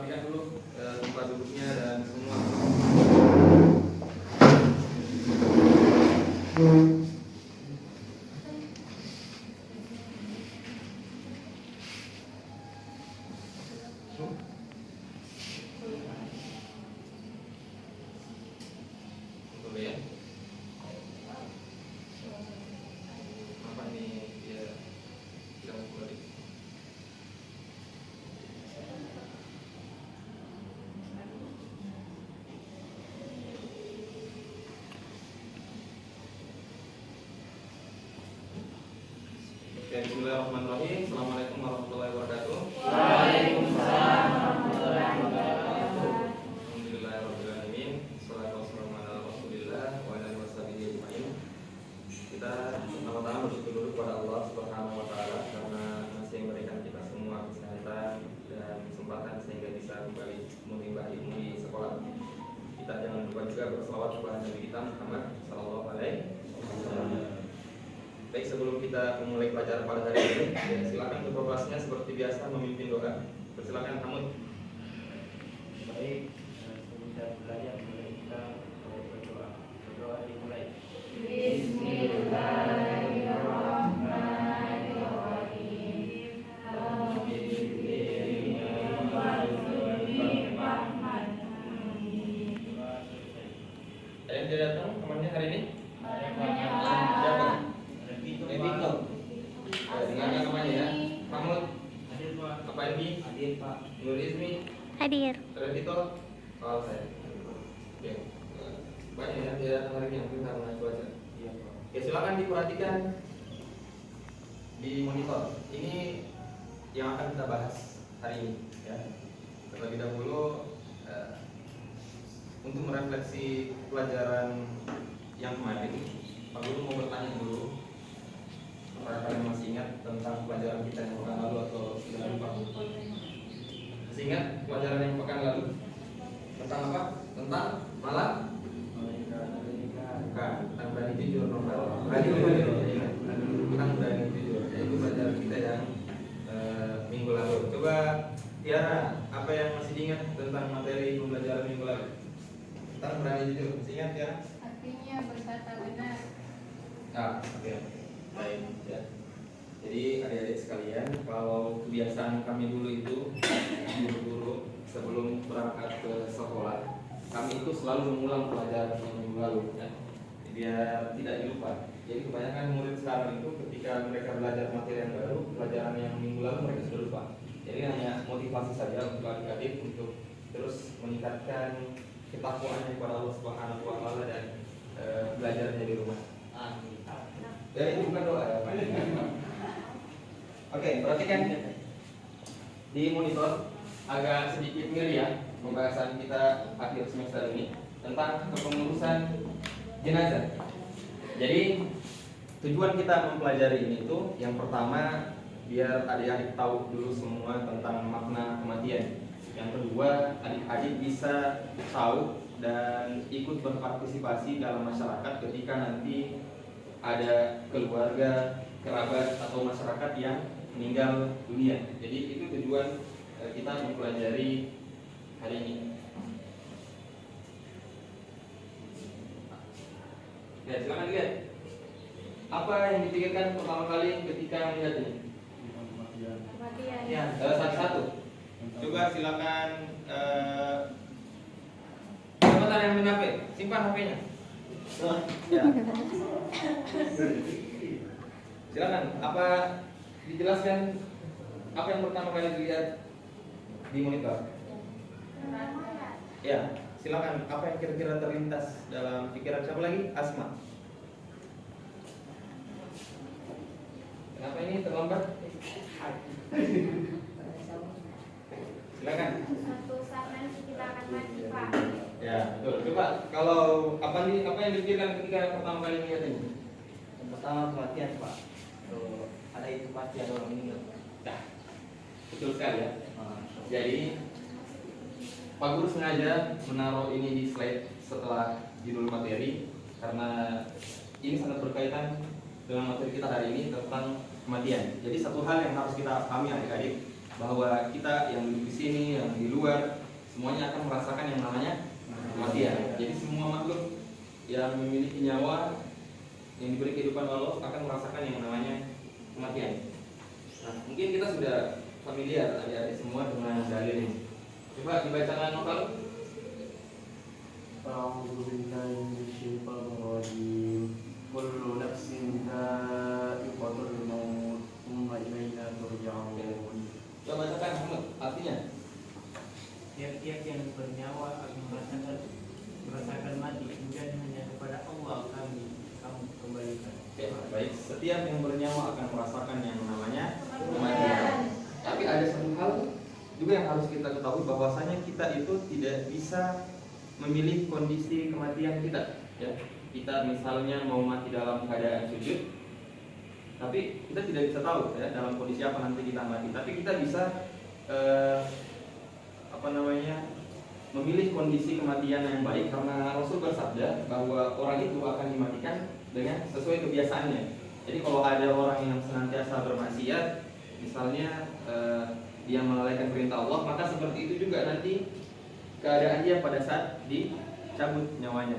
rapikan dulu tempat duduknya dan semua. Bismillahirrahmanirrahim. Assalamualaikum warahmatullahi wabarakatuh. Waalaikumsalam warahmatullahi wabarakatuh. Alhamdulillahirrahmanirrahim. Salatu wassalamu ala Rasulillah wa ala alihi washabihi ajmain. Kita pertama-tama bersyukur dulu kepada Allah Subhanahu wa taala karena masih memberikan kita semua kesehatan dan kesempatan sehingga bisa kembali menimba ilmu di sekolah. Kita jangan lupa juga berselawat kepada Nabi kita Muhammad sallallahu alaihi wasallam. Baik, sebelum kita memulai pelajaran pada hari ini, ya, silakan untuk kelasnya seperti biasa memimpin doa. Persilakan Hamud. Baik, sebelum kita belajar, kita berdoa. Berdoa dimulai. Bismillahirrahmanirrahim. Ada yang tidak datang temannya hari ini? Siapa? Vito. Dengarkan namanya ya. Hamud. Hadir Pak. Apa ini? Hadir Pak. Nur Izmi. Hadir. Vito. Soal saya. Oke. Banyak yang tidak datang hari ini mungkin karena cuaca. Iya Pak. Ya, silakan diperhatikan di monitor. Ini yang akan kita bahas hari ini ya. Terlebih dahulu untuk merefleksi pelajaran yang kemarin, Pak Guru mau bertanya dulu. Apakah kalian masih ingat tentang pelajaran kita yang pekan lalu atau sudah lupa? Masih ingat pelajaran yang pekan lalu? Tentang apa? Tentang malam? Bukan, tentang berani jujur normal. Berani jujur. Tentang berani jujur. Itu pelajaran kita yang minggu lalu. Coba Tiara, apa yang masih diingat tentang materi pembelajaran minggu lalu? Tentang berani jujur. Masih ingat Tiara? Artinya berkata benar. Oke. Baik ya. Jadi adik-adik sekalian, kalau kebiasaan kami dulu itu guru-guru sebelum berangkat ke sekolah, kami itu selalu mengulang pelajaran yang minggu lalu ya. Biar tidak dilupa. Jadi kebanyakan murid sekarang itu ketika mereka belajar materi yang baru, pelajaran yang minggu lalu mereka sudah lupa. Jadi hanya motivasi saja untuk adik-adik untuk terus meningkatkan ketakwaannya kepada Allah Subhanahu wa taala dan belajarnya di rumah. Ya, itu bukan doa ya. Oke, perhatikan di monitor agak sedikit ngeri ya pembahasan kita akhir semester ini tentang kepengurusan jenazah. Jadi tujuan kita mempelajari ini tuh yang pertama biar adik-adik tahu dulu semua tentang makna kematian. Yang kedua, adik-adik bisa tahu dan ikut berpartisipasi dalam masyarakat ketika nanti ada keluarga, kerabat atau masyarakat yang meninggal dunia. Jadi itu tujuan kita mempelajari hari ini. Ya, silakan lihat. Apa yang dipikirkan pertama kali ketika melihat ini? Kematian. Ya, satu-satu. Coba silakan siapa yang main HP? Simpan HP-nya. Ya. Silakan. Apa dijelaskan apa yang pertama kali dilihat di monitor? Ya, silakan. Apa yang kira-kira terlintas dalam pikiran siapa lagi? Asma. Kenapa ini terlambat? Silakan. Suatu saat nanti kita akan mati, Pak. Ya, betul. Coba kalau apa yang dipikirkan ketika pertama kali melihat ini? Yang pertama kematian Pak. Ada itu pasti ada orang meninggal. Nah, betul sekali ya. Jadi Pak Guru sengaja menaruh ini di slide setelah judul materi karena ini sangat berkaitan dengan materi kita hari ini tentang kematian. Jadi satu hal yang harus kita pahami adik-adik bahwa kita yang duduk di sini, yang di luar, semuanya akan merasakan yang namanya kematian. Jadi semua makhluk yang memiliki nyawa yang diberi kehidupan Allah akan merasakan yang namanya kematian. Nah, mungkin kita sudah familiar adik-adik semua dengan dalil ini. Coba dibacakan novel. A'udzu billahi minasyaitonir rajim. Kullu nafsin dha'iqatul maut, tsumma ilaina turja'un. Coba bacakan Muhammad, artinya. Tiap-tiap yang bernyawa akan merasakan mati, kemudian hanya kepada Allah kamu kembalikan. Oke, baik. Setiap yang bernyawa akan merasakan yang namanya kematian. Tapi ada satu hal juga yang harus kita ketahui, bahwasanya kita itu tidak bisa memilih kondisi kematian kita. Ya, kita misalnya mau mati dalam keadaan sujud, tapi kita tidak bisa tahu ya dalam kondisi apa nanti kita mati. Tapi kita bisa memilih kondisi kematian yang baik, karena Rasul bersabda bahwa orang itu akan dimatikan dengan sesuai kebiasaannya. Jadi kalau ada orang yang senantiasa bermaksiat, misalnya dia melalaikan perintah Allah, maka seperti itu juga nanti keadaan dia pada saat dicabut nyawanya.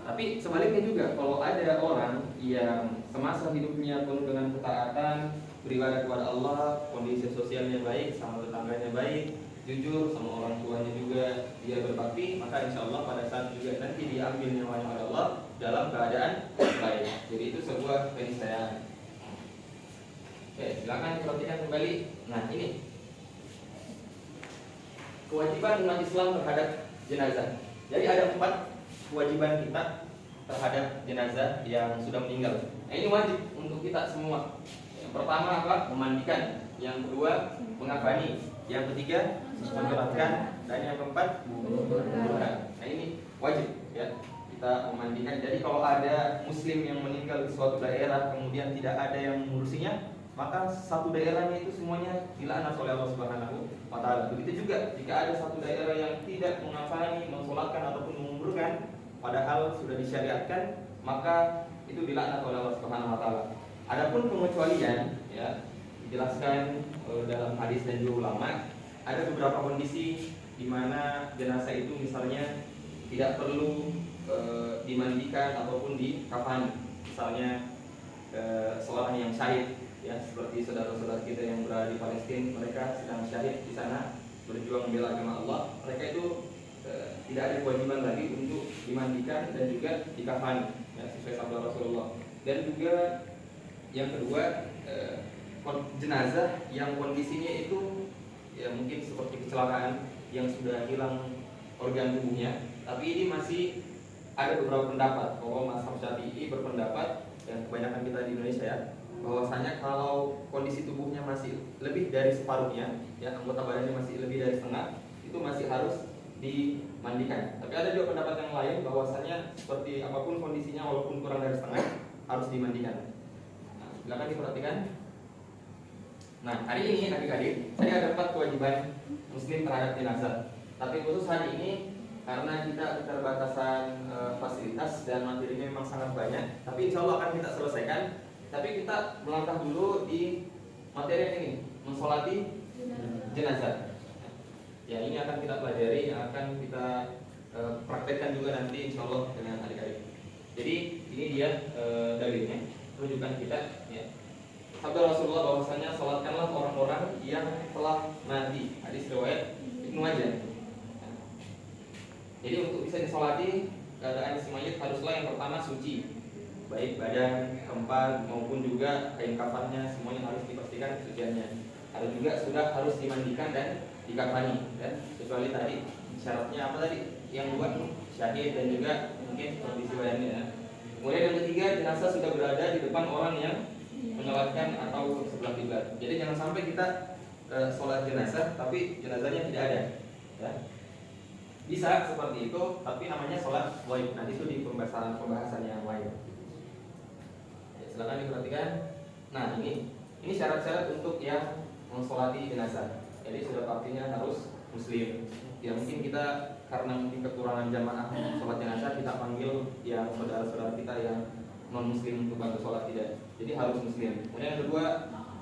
Tapi sebaliknya juga, kalau ada orang yang semasa hidupnya penuh dengan ketaatan, beribadah kepada Allah, kondisi sosialnya baik, sama tetangganya baik, jujur sama orang tuanya juga, dia berbakti, maka insya Allah pada saat juga nanti diambil nyawanya oleh Allah dalam keadaan baik. Jadi itu sebuah keniscayaan. Oke, silakan perhatikan kembali. Nah, ini kewajiban umat Islam terhadap jenazah. Jadi ada 4 kewajiban kita terhadap jenazah yang sudah meninggal. Nah, ini wajib untuk kita semua. Yang pertama apa? Memandikan. Yang kedua, mengafani. Yang ketiga, menyolatkan. Dan yang keempat, menguburkan. Nah, ini wajib ya, kita memandikan. Jadi kalau ada muslim yang meninggal di suatu daerah kemudian tidak ada yang mengurusinya, maka satu daerahnya itu semuanya dilaknat oleh Allah Subhanahu wa taala. Begitu juga jika ada satu daerah yang tidak mengafani, mensolatkan ataupun menguburkan, padahal sudah disyariatkan, maka itu dilaknat oleh Allah Subhanahu wa taala. Adapun pengecualian ya, dijelaskan dalam hadis dan juga ulama, ada beberapa kondisi di mana jenazah itu misalnya tidak perlu dimandikan ataupun dikafani. Misalnya seorang yang syahid ya, seperti saudara-saudara kita yang berada di Palestina, mereka sedang syahid di sana berjuang membela agama Allah, mereka itu tidak ada kewajiban lagi untuk dimandikan dan juga dikafani ya, sesuai sabda Rasulullah. Dan juga yang kedua, jenazah yang kondisinya itu ya mungkin seperti kecelakaan yang sudah hilang organ tubuhnya, tapi ini masih ada beberapa pendapat. Bahwa mazhab Syafi'i berpendapat, yang kebanyakan kita di Indonesia ya, bahwasanya kalau kondisi tubuhnya masih lebih dari separuhnya, ya anggota badannya masih lebih dari setengah, itu masih harus dimandikan. Tapi ada juga pendapat yang lain bahwasanya seperti apapun kondisinya, walaupun kurang dari setengah, harus dimandikan. Nah, silakan diperhatikan. Nah, hari ini adik-adik, saya ada 4 kewajiban muslim terhadap jenazah. Tapi khusus hari ini karena kita keterbatasan fasilitas dan materinya memang sangat banyak, tapi insya Allah akan kita selesaikan. Tapi kita melangkah dulu di materi yang ini, mensolati jenazah. Ya, ini akan kita pelajari, yang akan kita praktekkan juga nanti insya Allah dengan adik-adik. Jadi ini dia dalilnya, rujukan kita ya. Sabda Rasulullah bahwasanya salatkanlah orang-orang yang telah mati. Hadis riwayat Ibnu Majah. Jadi untuk bisa disolati, keadaan si mayit haruslah yang pertama suci, baik badan, tempat maupun juga kain kafannya, semuanya harus dipastikan kesuciannya. Harus juga sudah harus dimandikan dan dikafani, dan kecuali tadi syaratnya apa tadi? Yang 2, syahid dan juga mungkin kondisi badannya ya. Kemudian yang ketiga, jenazah sudah berada di depan orang yang menyolatkan atau sebelah kiblat. Jadi jangan sampai kita sholat jenazah tapi jenazahnya tidak ada ya. Bisa seperti itu, tapi namanya sholat ghaib. Nanti itu di pembahasan yang lain ya, silakan diperhatikan. Nah, ini syarat-syarat untuk yang mensolati jenazah. Jadi sudah pastinya harus muslim. Ya mungkin kita karena mungkin kekurangan jamaah sholat jenazah, kita panggil yang saudara-saudara kita yang non muslim untuk bantu sholat, tidak. Jadi harus muslim. Kemudian yang kedua,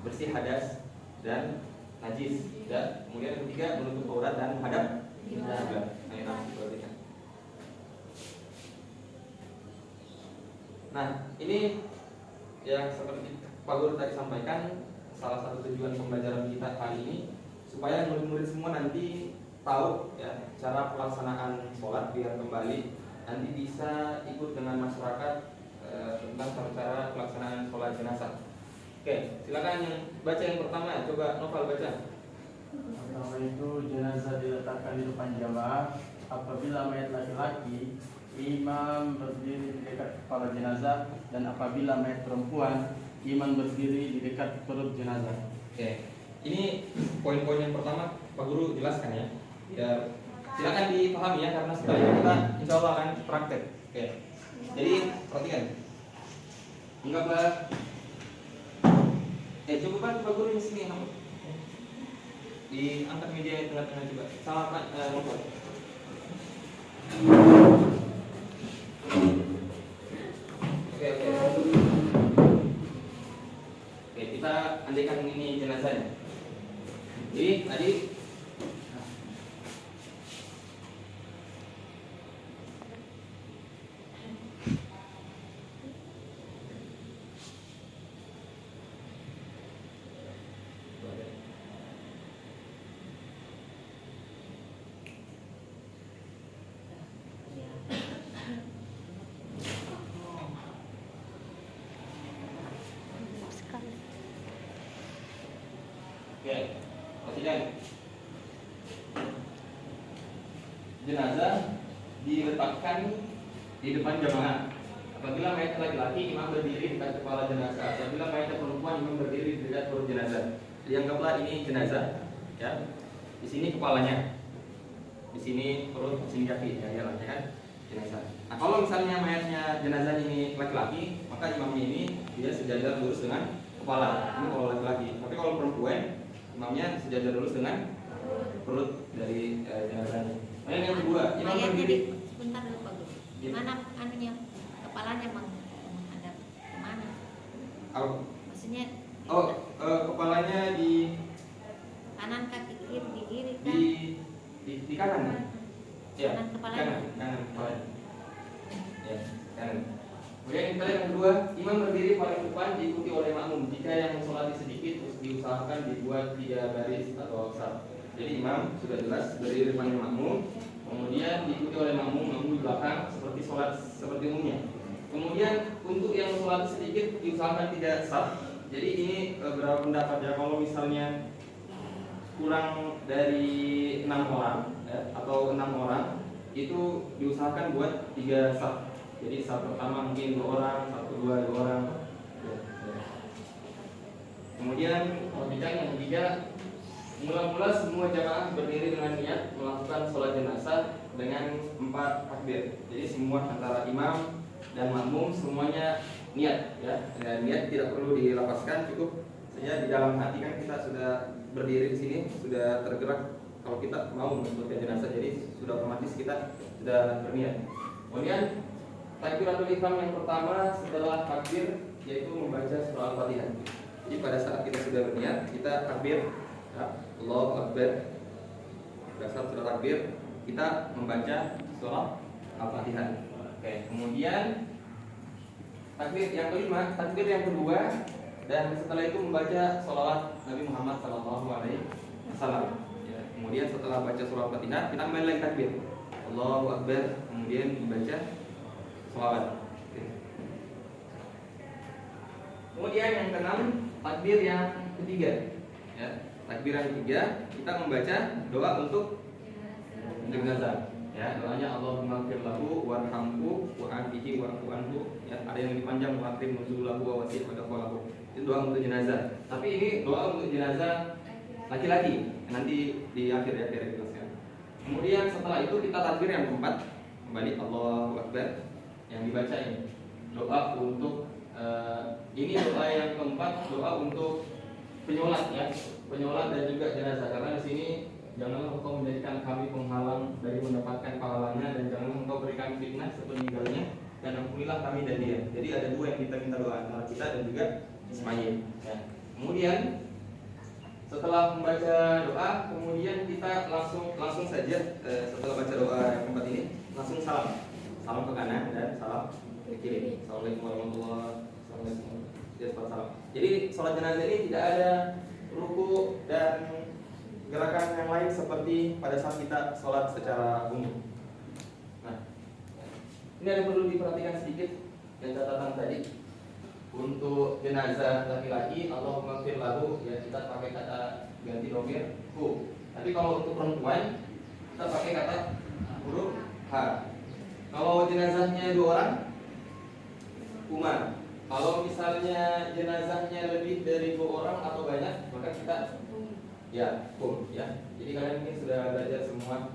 bersih hadas dan najis. Ya. Kemudian yang ketiga menutup aurat dan menghadap kiblat. Nah, itu diperhatikan. Nah, ini yang seperti Pak Guru tadi sampaikan, salah satu tujuan pembelajaran kita kali ini supaya murid-murid semua nanti tahu ya cara pelaksanaan sholat biar kembali nanti bisa ikut dengan masyarakat tentang cara pelaksanaan sholat jenazah. Oke, silakan yang baca yang pertama, coba Novel baca. Pertama itu jenazah diletakkan di depan jamaah. Apabila mayat laki-laki, imam berdiri di dekat kepala jenazah, dan apabila mayat perempuan, imam berdiri di dekat perut jenazah. Oke, ini poin-poin yang pertama Pak Guru jelaskan ya. Ya, silakan dipahami ya karena setelah ini kita insya Allah akan praktek. Oke, jadi perhatikan. Anggaplah, coba Pak Guru di sini kamu diangkat media yang tengah-tengah coba. Sama Pak Novel. Oke. Oke, kita andaikan ini jenazahnya. Jadi tadi oke, perhatikan. Jenazah diletakkan di depan jamaah. Apabila mayat laki-laki, imam berdiri di dekat kepala jenazah. Apabila mayat perempuan, imam berdiri di dekat perut jenazah. Jadi anggaplah ini jenazah, ya. Di sini kepalanya, di sini perut, di sini kaki, ya kan? Jenazah. Nah, kalau misalnya mayatnya jenazah ini laki-laki, maka imamnya ini dia sejajar lurus dengan kepala. Ini kalau laki-laki. Tapi kalau perempuan, imamnya sejajar lurus dengan perut dari jenazahnya. Kemudian yang kedua, imam Mayat berdiri. jadi sebentar dulu Pak Guru. Gimana anunya kepalanya menghadap kemana? Maksudnya Kepalanya di kanan kaki kiri di kiri kan? di kanan. Ya, Kanan kepalanya. kanan kepalanya. Ya, kanan. Kemudian yang kedua, imam berdiri paling depan diikuti oleh makmum. Jika yang sholat sedikit, diusahakan dibuat 3 baris atau saf. Jadi imam sudah jelas berdiri depan makmum, kemudian diikuti oleh makmum di belakang seperti sholat seperti umumnya. Kemudian untuk yang sholat sedikit diusahakan tidak saf. Jadi ini beberapa pendapat ya, kalau misalnya kurang dari 6 orang ya, atau 6 orang itu diusahakan buat 3 saf. Jadi saf pertama mungkin 2 orang, saf kedua 2 orang. Kemudian yang ketiga, mula-mula semua jamaah berdiri dengan niat melakukan sholat jenazah dengan 4 takbir. Jadi semua antara imam dan makmum semuanya niat ya. Dan niat tidak perlu dilapaskan, cukup saja di dalam hati kan kita sudah berdiri di sini, sudah tergerak kalau kita mau mensucikan jenazah, jadi sudah otomatis kita sudah berniat. Kemudian takbiratul ihram yang pertama setelah takbir yaitu membaca surah Al-Fatihah. Jadi pada saat kita sudah berniat, kita takbir ya, Allahu Akbar. Pada saat sudah takbir, kita membaca surah Al-Fatihah. Oke, kemudian takbir yang kelima, takbir yang kedua, dan setelah itu membaca sholawat Nabi Muhammad SAW. Ya, kemudian setelah baca surah Al-Fatihah, kita kembali lagi takbir Allahu Akbar, kemudian dibaca sholawat. Oke. Kemudian yang keenam, takbir yang ketiga. Ya, takbir yang ketiga, kita membaca doa untuk jenazah. Ya, doanya Allahumma ighfir lahu warhamhu wa'afihi wa'fu anhu. Ya, ada yang lebih panjang wa'atim nuzulahu wa wasi' wa dafalahu. Itu doa untuk jenazah. Tapi ini doa untuk jenazah laki-laki. Nanti di akhir dijelaskan. Kemudian setelah itu kita takbir yang keempat, kembali Allahu Akbar. Yang dibaca ini doa untuk ini doa yang keempat, doa untuk penyolat ya, penyolat dan juga jenazah. Karena di sini janganlah engkau menjadikan kami penghalang dari mendapatkan pahalanya, dan janganlah engkau beri kami fitnah sepeninggalnya, dan ampunilah kami dan dia. Jadi ada dua yang kita minta doa, antara kita dan juga Ismail. Ya. Kemudian Setelah membaca doa, kemudian kita langsung saja setelah baca doa yang keempat ini langsung salam. Salam ke kanan dan salam ke kiri. Assalamualaikum warahmatullahi wabarakatuh. Jadi sholat jenazah ini tidak ada ruku dan gerakan yang lain seperti pada saat kita sholat secara umum. Nah, ini ada perlu diperhatikan sedikit dan catatan tadi. Untuk jenazah laki-laki, Allahumma fir lahu, ya kita pakai kata ganti domir hu. Tapi kalau untuk perempuan, kita pakai kata huruf h. Kalau jenazahnya 2 orang, Umar. Kalau misalnya jenazahnya lebih dari 2 orang atau banyak, maka kita ya ya. Jadi kalian mungkin sudah belajar semua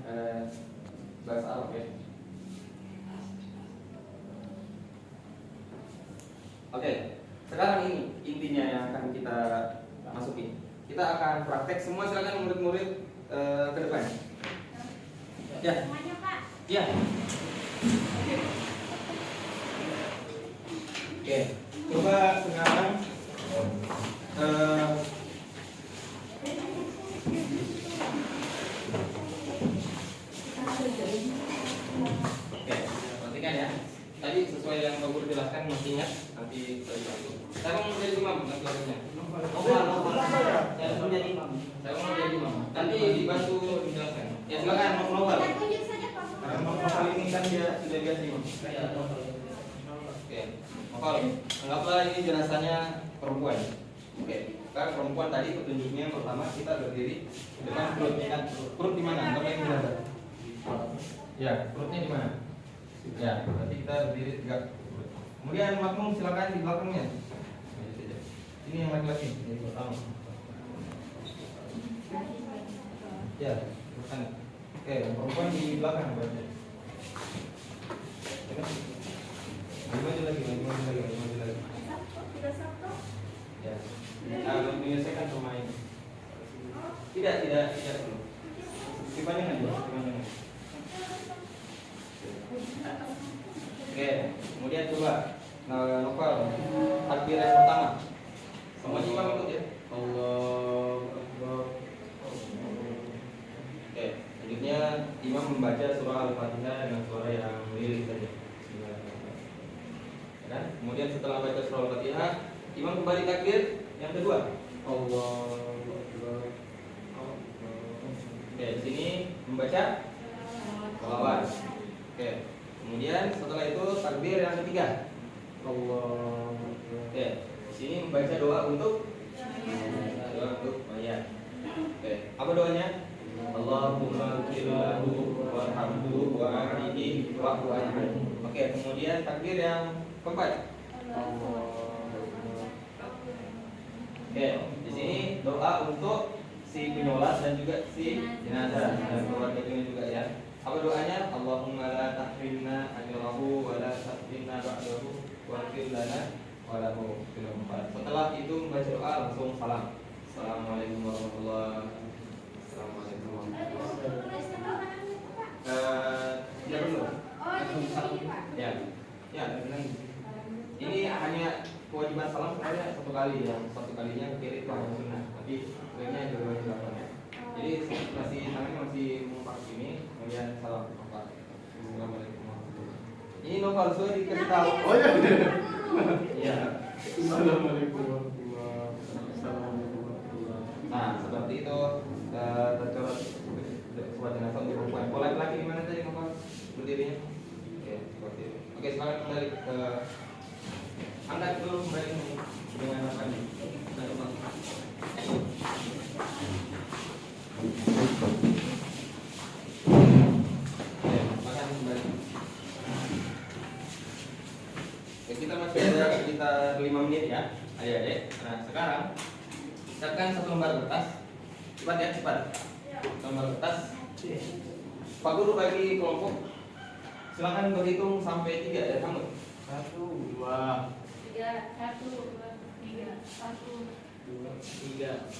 bahasa Arab ya. Oke, sekarang ini intinya yang akan kita masuki. Kita akan praktek semua, silakan murid-murid ke depan. Ya. Semuanya Pak. Ya. Oke, coba sekarang oke, perhatikan ya. Tadi sesuai yang Pak Guru jelaskan, masih ingat? Nanti saya bantu. Saya mau menjadi imam nanti waktunya. Saya menjadi imam. Saya mau menjadi imam. Nanti dibantu dijelaskan. Ya silakan Novel. Kita tunjuk saja Pak. Karena Novel ini kan dia sudah biasa imam. Oke, Novel. Anggaplah ini jenazahnya perempuan. Oke, kan perempuan tadi petunjuknya pertama kita berdiri dengan perut. Perut di mana? Anggaplah ini jenazah. Ya, perutnya di mana? Ya, berarti kita berdiri tegak. Kemudian makmum silakan di belakangnya. Ini yang laki-laki, ini pertama. Ya, bukan. Oke, perempuan di belakang berarti. Maju lagi. Ya. Nah, menyelesaikan pemain. Tidak perlu. Dipanjangkan dulu, dipanjangkan. Oke, kemudian coba Novel takbir yang pertama. Semuanya imam ikut ya. Allahu Akbar. Oke, selanjutnya imam membaca surah Al-Fatihah dengan suara yang lirih saja. Ya kan? Kemudian setelah baca surah Al-Fatihah, imam kembali takbir yang kedua. Allahu Akbar. Oke, di sini membaca shalawat. Oke. Kemudian setelah itu takbir yang ketiga. Allah. Oke. Di sini membaca doa untuk mayat. Oke. Apa doanya? Allahumma ighfir lahu warhamhu wa'afihi wa'fu anhu. Oke. Kemudian takbir yang keempat. Oke. Di sini doa untuk si penyolat dan juga si jenazah dan keluarganya juga ya. Apa doanya? Allahumma la tahrimna ajrahu wa la tahrimna ba'dahu waghfir lana wa lahu fil amwat. Setelah itu membaca doa langsung salam. Assalamualaikum warahmatullahi wabarakatuh. Assalamualaikum warahmatullahi wabarakatuh. Tidak perlu. Oh, jadi begini Pak. Ya. Ya, bilang. Ini hanya kewajiban salam sebenarnya satu kali ya. Satu kalinya ke kiri ke sunnah. Tapi sebaiknya dua-duanya dilakukan ya. Jadi masih tangannya masih mengumpat sini, kemudian salam mengumpat. Assalamualaikum warahmatullahi wabarakatuh. Ini Novel sudah dikasih tahu. Oh ya. Iya. Assalamualaikum warahmatullahi wabarakatuh. Nah, seperti itu tercoret sebuah jenazah untuk perempuan. Kalau laki-laki di mana tadi Novel berdirinya? Oke, seperti itu. Oke, sekarang kembali ke angkat dulu kembali dengan apa nih? Makan kembali. Oke, kita masih ada sekitar 5 menit ya, adik-adik. Nah, sekarang siapkan satu lembar kertas. Cepat ya, cepat. Lembar kertas. Pak Guru bagi kelompok. Silakan berhitung sampai 3 ya, kamu. 1, 2, 3, 1, 2, 3, 1, 2, 3.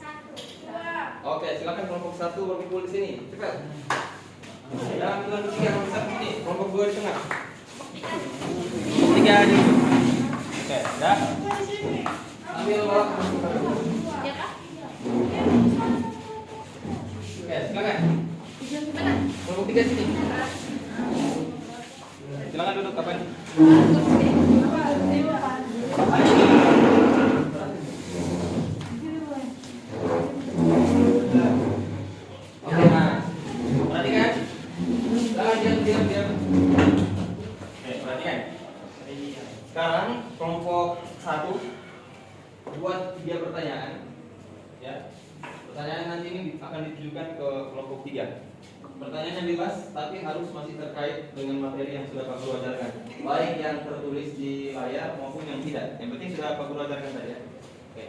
1, 2. Oke, silakan kelompok 1 berkumpul di sini. Cepat. Jangan bilang 3 kalau bisa ini. Kelompok 2 di tengah. 3 di situ. Oke, ya. Ambil waktu. Ya Pak? Kelompok 3 sini. Silakan duduk kapan? Oke, nah. Perhatikan. Diam. Oke, perhatikan. Sekarang kelompok 1 buat 3 pertanyaan. Ya. Pertanyaan nanti ini akan ditujukan ke kelompok 3. Pertanyaan yang bebas tapi harus masih terkait dengan materi yang sudah Pak Guru ajarkan, baik yang tertulis di layar maupun yang tidak. Yang penting sudah Pak Guru ajarkan saja. Oke.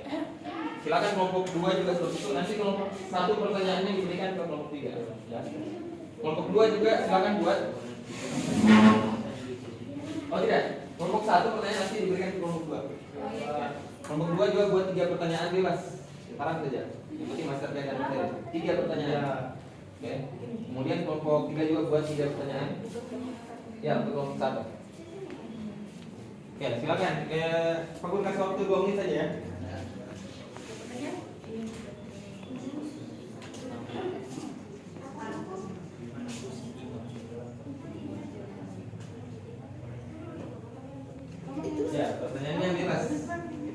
Silakan kelompok 2 juga seperti itu. Nanti kelompok 1 pertanyaannya diberikan ke kelompok 3. Ya. Kelompok 2 juga silakan buat. Oh tidak. Kelompok 1 pertanyaan nanti diberikan ke kelompok 2. Ya. Kelompok 2 juga buat 3 pertanyaan bebas. Sekarang saja. Yang penting masih terkait dengan materi. 3 pertanyaan. Oke. Kemudian kelompok 3 juga buat 3 pertanyaan. Ya, untuk kelompok 1. Oke, silakan. Pak Guru kasih waktu 2 menit saja ya. Ya, pertanyaannya bebas.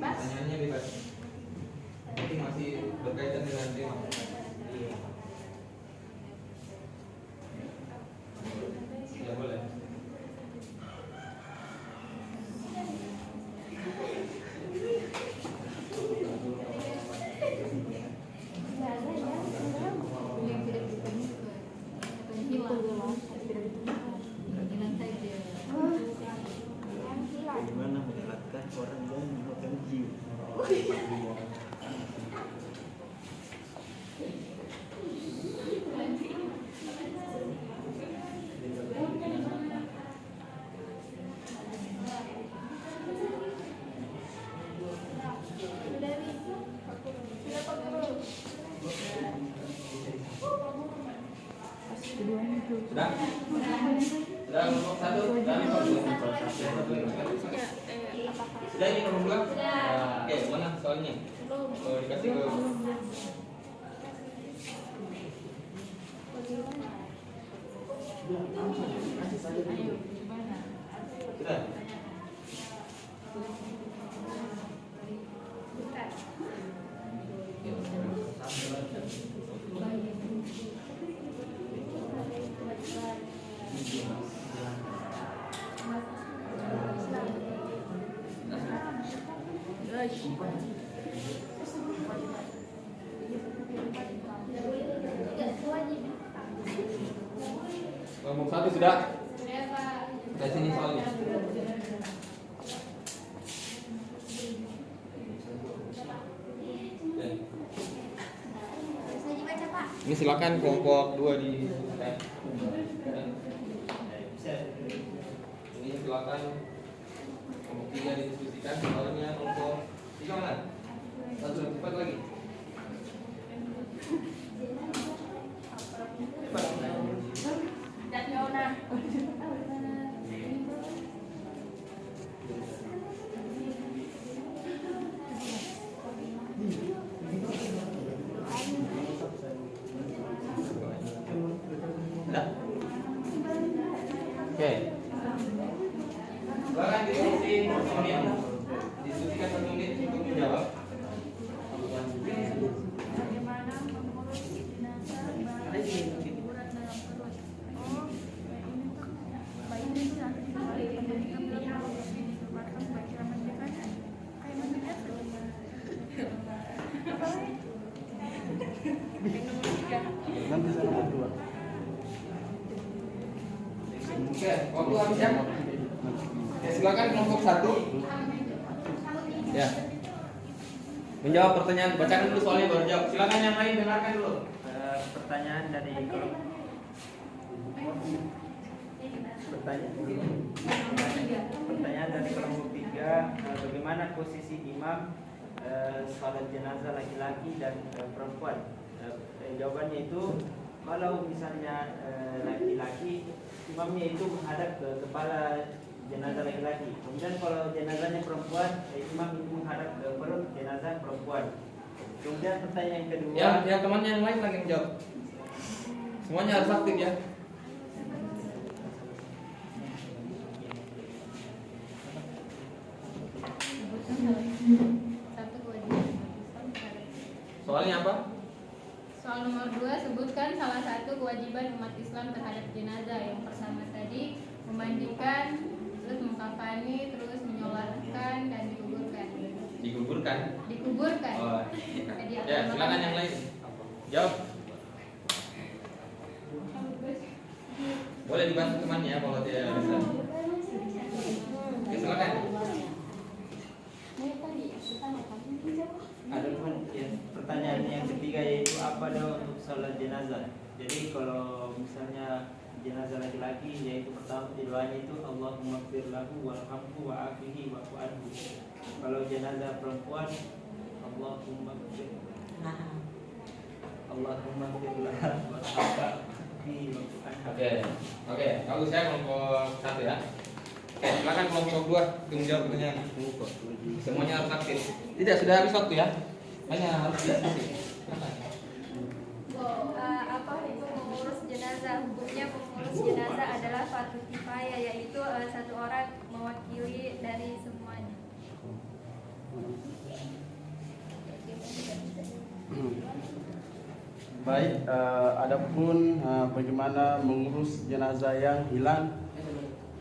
Pertanyaannya bebas. Jadi masih berkaitan dengan tema. Ya boleh. Bagaimana menyelamatkan orang yang memakan jiwa? Sudah? Sudah kelompok 1? Sudah nih kelompok 2? Sudah ini kelompok 2? Oke, mana soalnya? Oh, dikasih ke sudah? Kelompok 1 sudah? Dari sini soalnya. Ini silakan kelompok 2 di ini silakan kelompok 3 didiskusikan. Soalnya kelompok 3 mana? Satu cepat lagi. Sudah? Oke. Silakan diskusi 1 menit. Diskusikan 1 menit untuk menjawab. Bagaimana mengurus jenazah liburan dalam perut? Oh, bayinya itu nanti dibalik menjadikan beliau harus dikeluarkan bagi ramadhan kayak mandinya apa lagi? Nanti saya nomor 2. Oke, waktu habis ya. Oke, silakan kelompok 1. Ya. Menjawab pertanyaan, bacakan dulu soalnya baru jawab. Silakan yang lain dengarkan dulu. Pertanyaan dari kelompok pertanyaan dari kelompok 3, bagaimana posisi imam salat jenazah laki-laki dan perempuan? Jawabannya itu kalau misalnya laki-laki, imamnya itu menghadap ke kepala jenazah laki-laki. Kemudian kalau jenazahnya perempuan, imam itu menghadap ke perut jenazah perempuan. Kemudian pertanyaan yang kedua, Ya temannya yang lain lagi menjawab. Semuanya harus aktif ya. Satu, kewajiban umat Islam terhadap. Soalnya apa? Soal nomor 2, sebutkan salah satu kewajiban umat Islam terhadap jenazah. Yang pertama tadi memandikan, terus mengkafani, terus menyolatkan dan dikuburkan. Digugurkan. Dikuburkan. Oh. Jadi Ya, silakan yang lain. Jawab. Boleh dibantu temannya ya kalau tidak bisa. Oke, silakan. Ada pun ya, pertanyaan yang ketiga yaitu apa doa untuk salat jenazah. Jadi kalau misalnya jenazah laki-laki yaitu pertama doanya itu Allahumma fir lahu warhamhu wa'afihi wa'fu anhu. Kalau jenazah perempuan Allahumma fir Allahumma fir lahu warhamhu wa'fu anhu. Oke, bagus ya kelompok 1 ya. Oke, silakan kelompok 2 untuk menjawab pertanyaan. Semuanya harus aktif. Tidak, sudah habis waktu ya. Hanya harus diskusi. Apa hukum mengurus jenazah? Hukumnya mengurus jenazah adalah fardu kifayah, yaitu satu orang mewakili dari semuanya. Baik, adapun bagaimana mengurus jenazah yang hilang.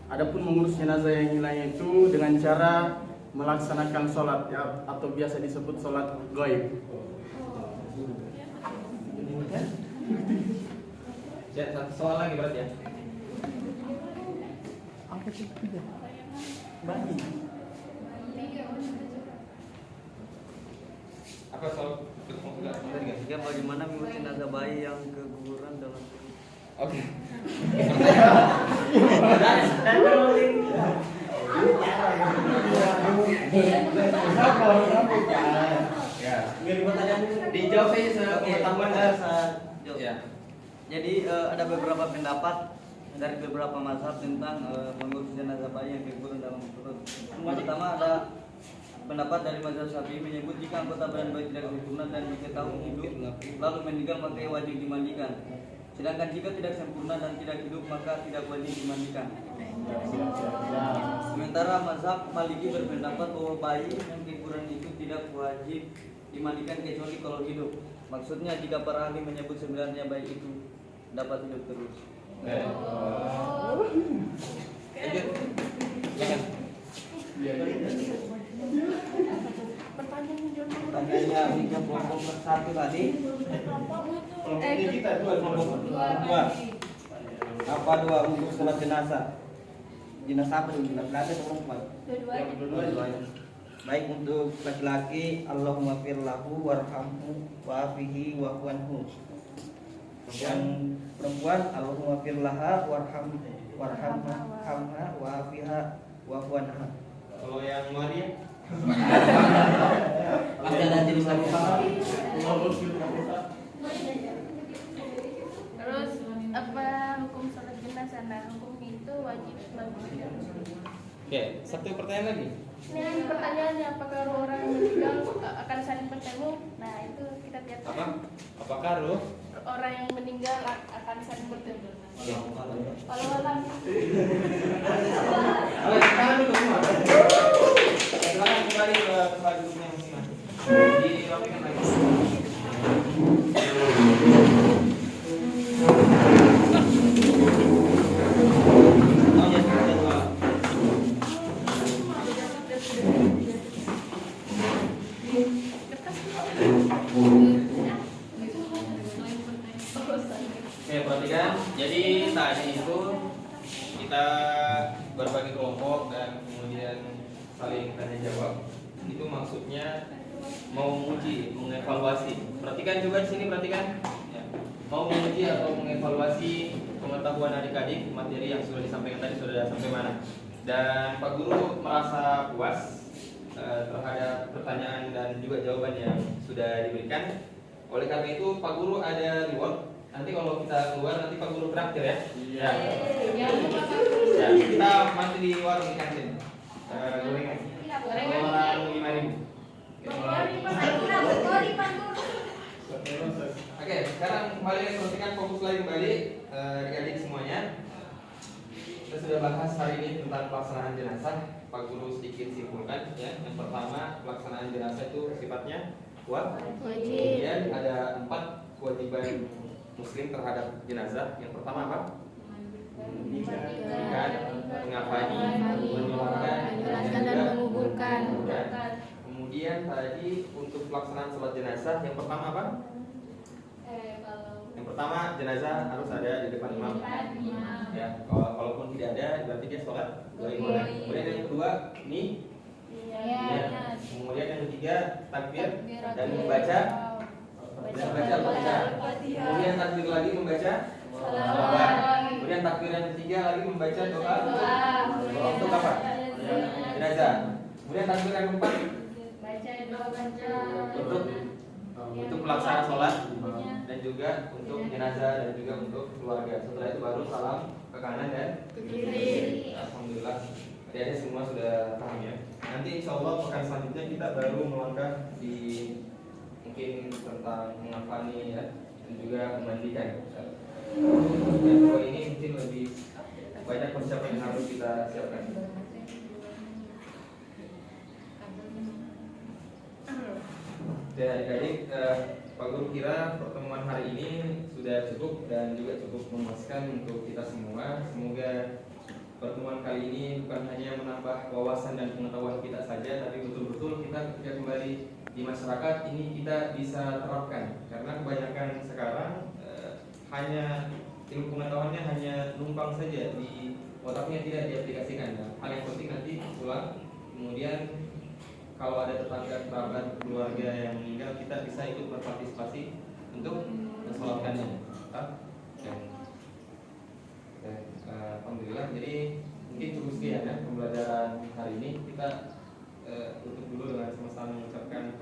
Adapun mengurus jenazah yang hilang itu dengan cara melaksanakan sholat ya, atau biasa disebut sholat gaib. Ya, satu soal lagi berarti ya. Apa sih tiga? Bayi. Apa soal Tiga, bagaimana mengurus jenazah bayi yang keguguran dalam Oke. Ya. Dijawab saja sepengetahuan Ya. Jadi ada beberapa pendapat dari beberapa mazhab tentang mengurus jenazah bayi yang keguguran dalam perut. Yang pertama ada pendapat dari mazhab Syafi'i menyebut jika anggota badan bayi tidak sempurna dan diketahui hidup lalu meninggal maka wajib dimandikan. Sedangkan jika tidak sempurna dan tidak hidup maka tidak wajib dimandikan. Sementara mazhab Maliki berpendapat bahwa bayi yang keguguran itu tidak wajib dimandikan kecuali kalau hidup. Maksudnya jika para ahli menyebut sebenarnya bayi itu dapat hidup terus. Pertanyaannya tiga kelompok 1 tadi. Dua. Apa doa untuk sholat jenazah? Jenazah apa dulu? Laki-laki atau perempuan? Dua-duanya. Baik, untuk laki-laki Allahumma fir lahu warhamhu wa'afihi wa'fu anhu. Yang perempuan Allahumma fir laha warhamha wa'afiha wa'fu anha. Kalau yang Maria Ada jenis lagi. Terus apa hukum sholat jenazah? Nah, hukum itu wajib bagusnya. Oke, satu pertanyaan lagi. Ini pertanyaannya, apakah orang yang meninggal akan saling bertemu? Nah, itu kita lihat. Apakah roh? Orang yang meninggal akan saling bertemu. Kalau orang Oke, tangan dulu semua. Silakan kembali ke tempat duduknya masing-masing. Dirapikan lagi. Oke, perhatikan. Jadi tadi itu kita berbagi kelompok dan kemudian saling tanya jawab. Itu maksudnya mau menguji, mengevaluasi. Perhatikan juga di sini, perhatikan. Ya. Mau menguji atau mengevaluasi pengetahuan adik-adik materi yang sudah disampaikan tadi sudah sampai mana. Dan Pak Guru merasa puas terhadap pertanyaan dan juga jawaban yang sudah diberikan. Oleh karena itu Pak Guru ada reward. Nanti kalau kita keluar nanti Pak Guru traktir ya. Iya. Ya, kita masih di warung di kantin. Gorengan. Orang 5.000. Oke, sekarang kembali perhatikan fokus lagi kembali adik-adik semuanya. Kita sudah bahas hari ini tentang pelaksanaan jenazah. Pak Guru sedikit simpulkan ya. Yang pertama, pelaksanaan jenazah itu sifatnya wajib. Kemudian ada 4 kewajiban Muslim terhadap jenazah. Yang pertama apa? Memandikan, mengafani, menyolatkan, dan menguburkan. Kemudian tadi untuk pelaksanaan sholat jenazah yang pertama apa? Yang pertama jenazah harus ada di depan imam. Ya, kalaupun tidak ada berarti dia sholat ghaib. Kemudian yang kedua ini ya. Kemudian yang ketiga takbir dan membaca Kemudian takbir lagi membaca salawat. Kemudian takbir yang ketiga lagi membaca doa untuk apa? Jenazah. Kemudian takbir yang keempat untuk pelaksanaan sholat dan juga untuk jenazah dan juga untuk keluarga. Setelah itu baru salam ke kanan dan ke kiri. Alhamdulillah, adik-adik semua sudah paham ya. Nanti insya Allah pekan selanjutnya kita baru melangkah di mungkin tentang mengafani ya dan juga memandikan. Yang kedua ini mungkin lebih banyak persiapan yang harus kita siapkan. Dan adik-adik, Pak Guru kira pertemuan hari ini sudah cukup dan juga cukup memuaskan untuk kita semua. Semoga pertemuan kali ini bukan hanya menambah wawasan dan pengetahuan kita saja, tapi betul-betul kita ketika kembali di masyarakat ini kita bisa terapkan. Karena kebanyakan sekarang hanya ilmu pengetahuannya hanya numpang saja di otaknya, tidak diaplikasikan. Nah, hal yang penting nanti pulang, kemudian kalau ada tetangga, kerabat, keluarga yang meninggal, kita bisa ikut berpartisipasi untuk mensolatkannya. Alhamdulillah. Jadi mungkin cukup sekian ya pembelajaran hari ini. Kita tutup dulu dengan sama-sama mengucapkan